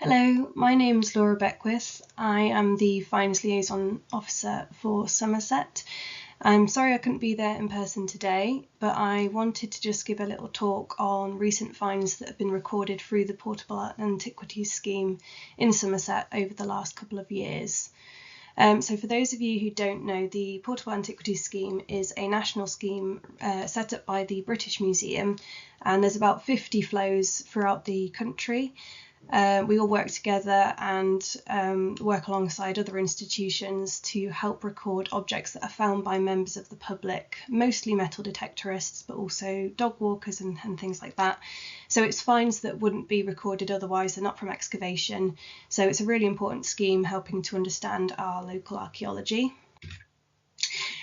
Hello, my name's Laura Beckwith. I am the Finds Liaison Officer for Somerset. I'm sorry I couldn't be there in person today, but I wanted to just give a little talk on recent finds that have been recorded through the Portable Antiquities Scheme in Somerset over the last couple of years. So for those of you who don't know, the Portable Antiquities Scheme is a national scheme set up by the British Museum, and there's about 50 flows throughout the country. We all work together and work alongside other institutions to help record objects that are found by members of the public, mostly metal detectorists, but also dog walkers and things like that. So it's finds that wouldn't be recorded otherwise, they're not from excavation. So it's a really important scheme helping to understand our local archaeology.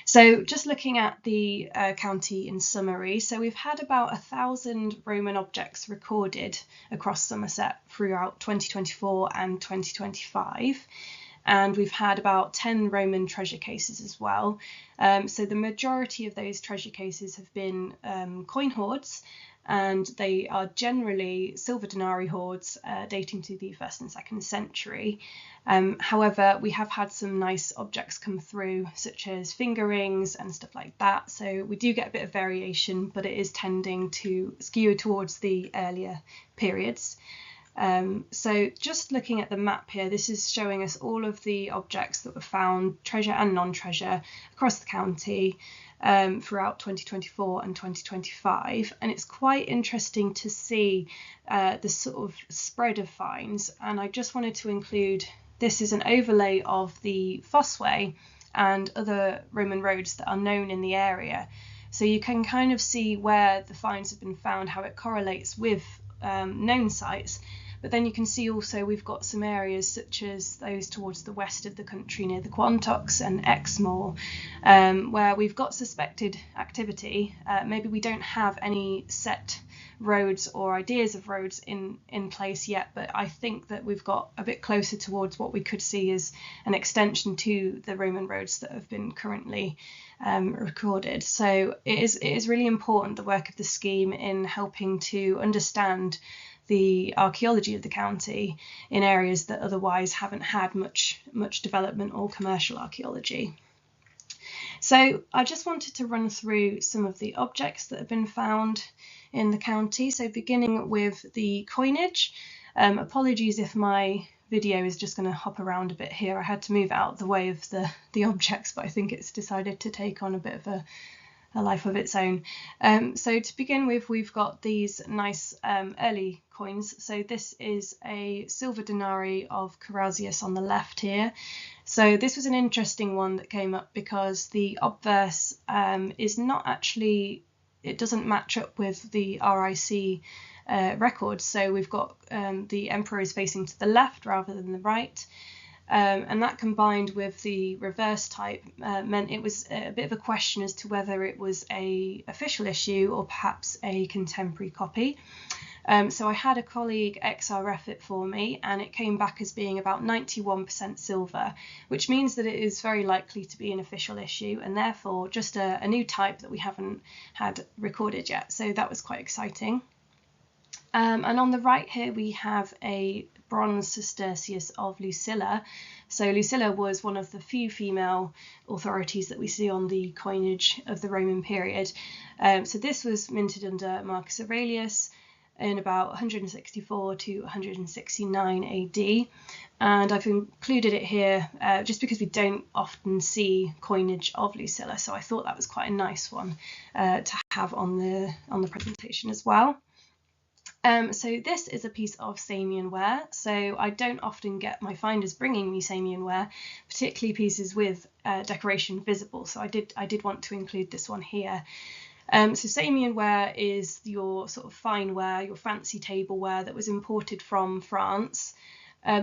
So just looking at the county in summary, so we've had about 1,000 Roman objects recorded across Somerset throughout 2024 and 2025. And we've had about 10 Roman treasure cases as well. So the majority of those treasure cases have been coin hoards, and they are generally silver denarii hoards dating to the 1st and 2nd century. However, we have had some nice objects come through, such as finger rings and stuff like that. So we do get a bit of variation, but it is tending to skew towards the earlier periods. So just looking at the map here, this is showing us all of the objects that were found, treasure and non-treasure, across the county throughout 2024 and 2025. And it's quite interesting to see the sort of spread of finds. And I just wanted to include, this is an overlay of the Fossway and other Roman roads that are known in the area. So you can kind of see where the finds have been found, how it correlates with known sites. But then you can see also we've got some areas such as those towards the west of the country near the Quantocks and Exmoor, where we've got suspected activity. Maybe we don't have any set roads or ideas of roads in place yet, but I think that we've got a bit closer towards what we could see as an extension to the Roman roads that have been currently recorded. So it is really important, the work of the scheme, in helping to understand the archaeology of the county in areas that otherwise haven't had much development or commercial archaeology. So I just wanted to run through some of the objects that have been found in the county. So beginning with the coinage. Apologies if my video is just going to hop around a bit here. I had to move out the way of the objects, but I think it's decided to take on a bit of a life of its own. So to begin with, we've got these nice early coins. So this is a silver denarii of Carausius on the left here. So this was an interesting one that came up because the obverse is not actually, it doesn't match up with the RIC records. So we've got the emperor is facing to the left rather than the right. And that combined with the reverse type meant it was a bit of a question as to whether it was an official issue or perhaps a contemporary copy. So I had a colleague XRF it for me, and it came back as being about 91% silver, which means that it is very likely to be an official issue, and therefore just a new type that we haven't had recorded yet. So that was quite exciting. And on the right here we have a bronze sestertius of Lucilla. So Lucilla was one of the few female authorities that we see on the coinage of the Roman period. So this was minted under Marcus Aurelius in about 164 to 169 AD. And I've included it here just because we don't often see coinage of Lucilla. So I thought that was quite a nice one to have on the presentation as well. So this is a piece of Samian ware. So I don't often get my finders bringing me Samian ware, particularly pieces with decoration visible. So I did want to include this one here. So Samian ware is your sort of fine ware, your fancy tableware that was imported from France.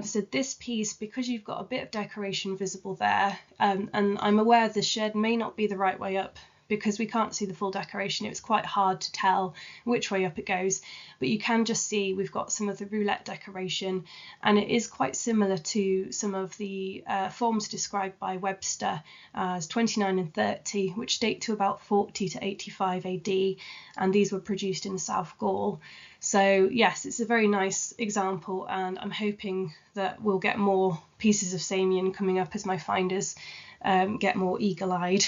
So this piece, because you've got a bit of decoration visible there, and I'm aware the shed may not be the right way up because we can't see the full decoration, it was quite hard to tell which way up it goes, but you can just see we've got some of the roulette decoration, and it is quite similar to some of the forms described by Webster as 29 and 30, which date to about 40 to 85 AD, and these were produced in South Gaul. So yes, it's a very nice example, and I'm hoping that we'll get more pieces of Samian coming up as my finders get more eagle-eyed.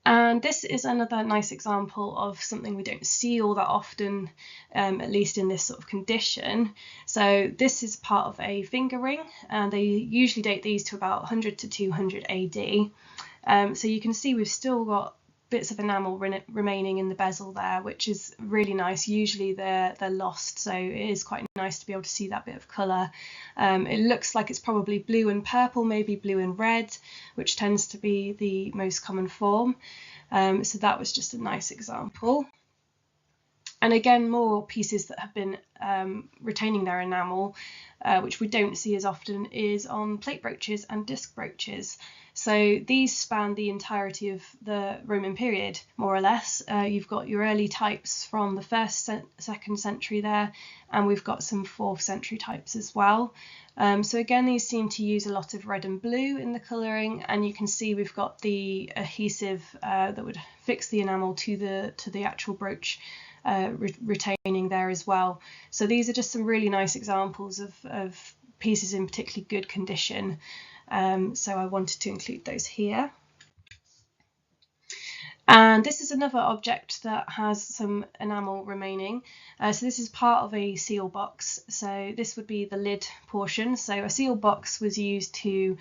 And this is another nice example of something we don't see all that often, at least in this sort of condition. So this is part of a finger ring, and they usually date these to about 100 to 200 AD. So you can see we've still got bits of enamel remaining in the bezel there, which is really nice. Usually they're lost, so it is quite nice to be able to see that bit of colour. It looks like it's probably blue and purple, maybe blue and red, which tends to be the most common form. So that was just a nice example. And again, more pieces that have been retaining their enamel, which we don't see as often, is on plate brooches and disc brooches. So these span the entirety of the Roman period, more or less. You've got your early types from the 1st, 2nd century there, and we've got some 4th century types as well. So again, these seem to use a lot of red and blue in the colouring, and you can see we've got the adhesive that would fix the enamel to the actual brooch, retaining there as well. So these are just some really nice examples of pieces in particularly good condition. So I wanted to include those here. And this is another object that has some enamel remaining. So this is part of a seal box. So this would be the lid portion. So a seal box was used to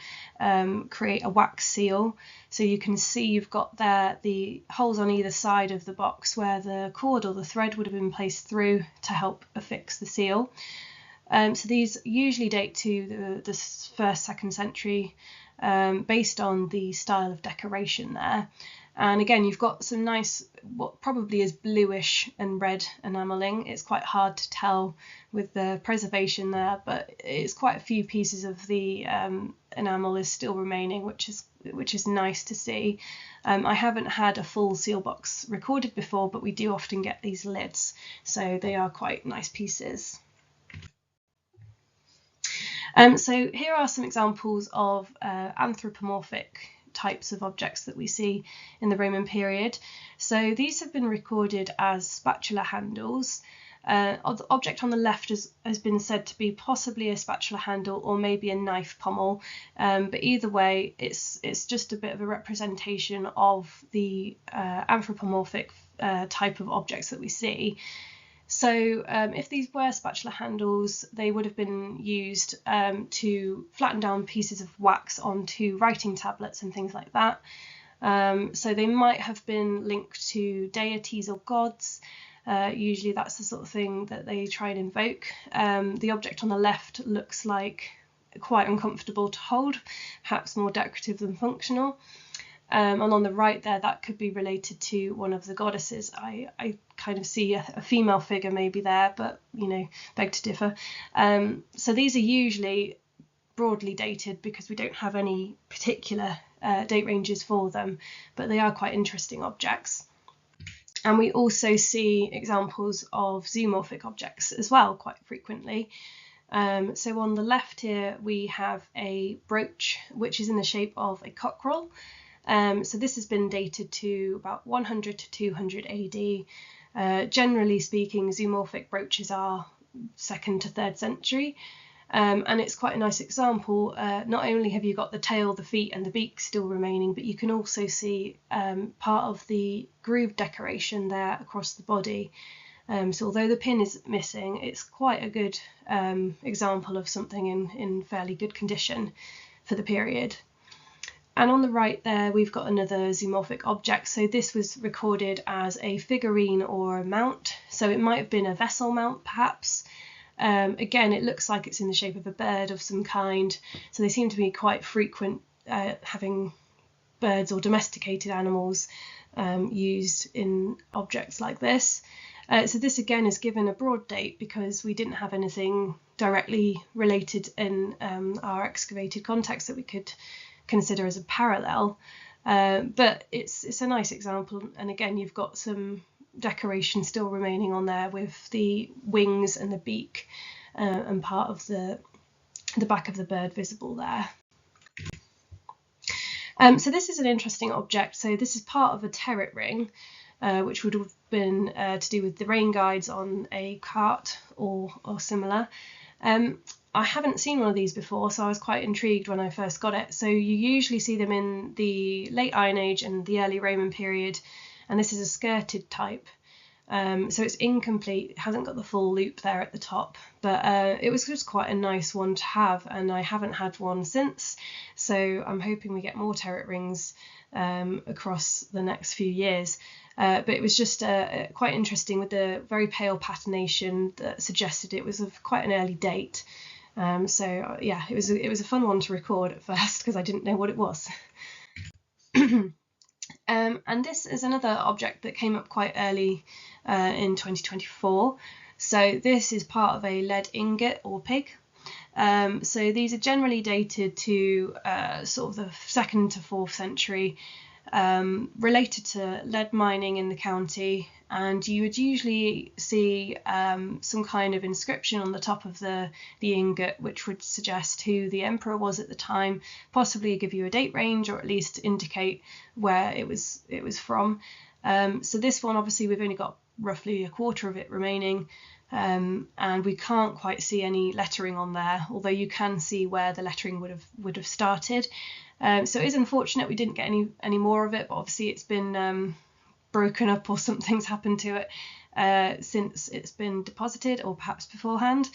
create a wax seal. So you can see you've got there the holes on either side of the box where the cord or the thread would have been placed through to help affix the seal. So these usually date to the 1st, 2nd century, based on the style of decoration there. And again, you've got some nice, what probably is bluish and red enamelling. It's quite hard to tell with the preservation there, but it's quite a few pieces of the enamel is still remaining, which is nice to see. I haven't had a full seal box recorded before, but we do often get these lids, so they are quite nice pieces. So here are some examples of anthropomorphic types of objects that we see in the Roman period. So these have been recorded as spatula handles. The object on the left has been said to be possibly a spatula handle or maybe a knife pommel, but either way it's just a bit of a representation of the anthropomorphic type of objects that we see. So if these were spatula handles, they would have been used to flatten down pieces of wax onto writing tablets and things like that. So they might have been linked to deities or gods. Usually that's the sort of thing that they try and invoke. The object on the left looks like quite uncomfortable to hold, perhaps more decorative than functional. And on the right there, that could be related to one of the goddesses. I kind of see a female figure maybe there, but beg to differ. So these are usually broadly dated because we don't have any particular date ranges for them, but they are quite interesting objects. And we also see examples of zoomorphic objects as well quite frequently. So on the left here we have a brooch which is in the shape of a cockerel. So this has been dated to about 100 to 200 AD. Generally speaking, zoomorphic brooches are 2nd to 3rd century, and it's quite a nice example. Not only have you got the tail, the feet and the beak still remaining, but you can also see part of the groove decoration there across the body. So although the pin is missing, it's quite a good example of something in fairly good condition for the period. And on the right there, we've got another zoomorphic object. So this was recorded as a figurine or a mount. So it might have been a vessel mount, perhaps. Again, it looks like it's in the shape of a bird of some kind. So they seem to be quite frequent, having birds or domesticated animals used in objects like this. So this again is given a broad date because we didn't have anything directly related in our excavated context that we could consider as a parallel. But it's a nice example, and again you've got some decoration still remaining on there with the wings and the beak and part of the back of the bird visible there. So this is an interesting object. So this is part of a terret ring, which would have been to do with the rain guides on a cart or similar. I haven't seen one of these before, so I was quite intrigued when I first got it. So you usually see them in the late Iron Age and the early Roman period, and this is a skirted type. So it's incomplete, it hasn't got the full loop there at the top, but it was just quite a nice one to have, and I haven't had one since, so I'm hoping we get more terret rings across the next few years. But it was just quite interesting with the very pale patination that suggested it was of quite an early date. So yeah, it was a fun one to record at first because I didn't know what it was. And this is another object that came up quite early in 2024. So this is part of a lead ingot or pig. So these are generally dated to sort of the 2nd to 4th century, related to lead mining in the county, and you would usually see some kind of inscription on the top of the ingot which would suggest who the emperor was at the time, possibly give you a date range or at least indicate where it was from. So this one, obviously we've only got roughly a quarter of it remaining, and we can't quite see any lettering on there, although you can see where the lettering would have started. So it is unfortunate we didn't get any more of it, but obviously it's been broken up or something's happened to it since it's been deposited, or perhaps beforehand.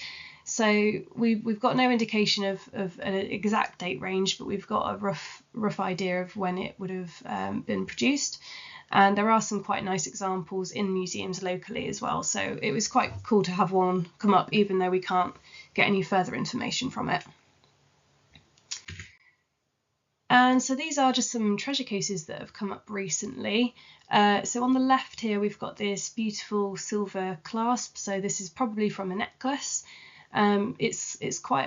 So we've got no indication of an exact date range, but we've got a rough idea of when it would have been produced. And there are some quite nice examples in museums locally as well, so it was quite cool to have one come up, even though we can't get any further information from it. And so these are just some treasure cases that have come up recently. So on the left here we've got this beautiful silver clasp, so this is probably from a necklace. It's quite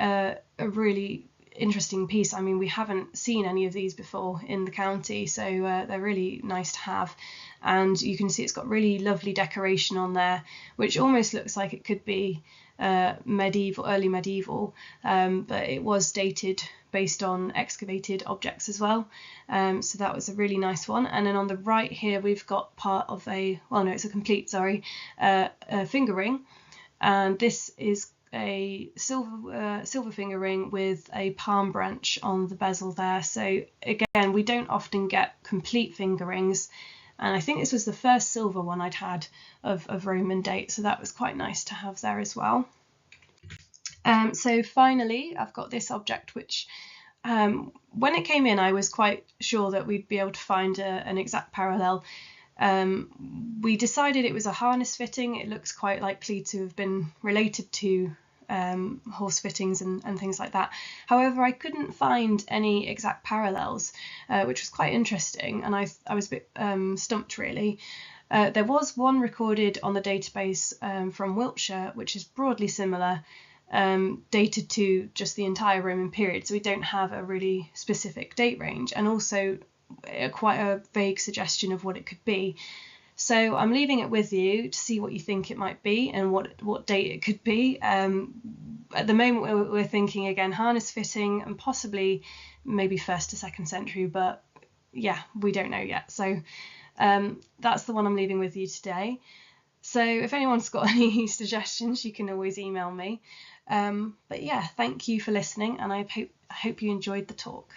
a really interesting piece. I mean, we haven't seen any of these before in the county, so they're really nice to have. And you can see it's got really lovely decoration on there, which almost looks like it could be medieval, early medieval, but it was dated based on excavated objects as well. So that was a really nice one. And then on the right here we've got part of it's a complete, a finger ring, and this is a silver finger ring with a palm branch on the bezel there. So again, we don't often get complete finger rings, and I think this was the first silver one I'd had of Roman date, so that was quite nice to have there as well. So finally I've got this object which when it came in I was quite sure that we'd be able to find an exact parallel. We decided it was a harness fitting. It looks quite likely to have been related to horse fittings and things like that. However, I couldn't find any exact parallels, which was quite interesting, and I was a bit stumped really. There was one recorded on the database from Wiltshire, which is broadly similar, dated to just the entire Roman period, so we don't have a really specific date range, and also quite a vague suggestion of what it could be. So I'm leaving it with you to see what you think it might be and what date it could be. At the moment we're thinking again harness fitting and possibly maybe 1st to 2nd century, but yeah, we don't know yet. So that's the one I'm leaving with you today. So if anyone's got any suggestions, you can always email me. But yeah, thank you for listening, and I hope you enjoyed the talk.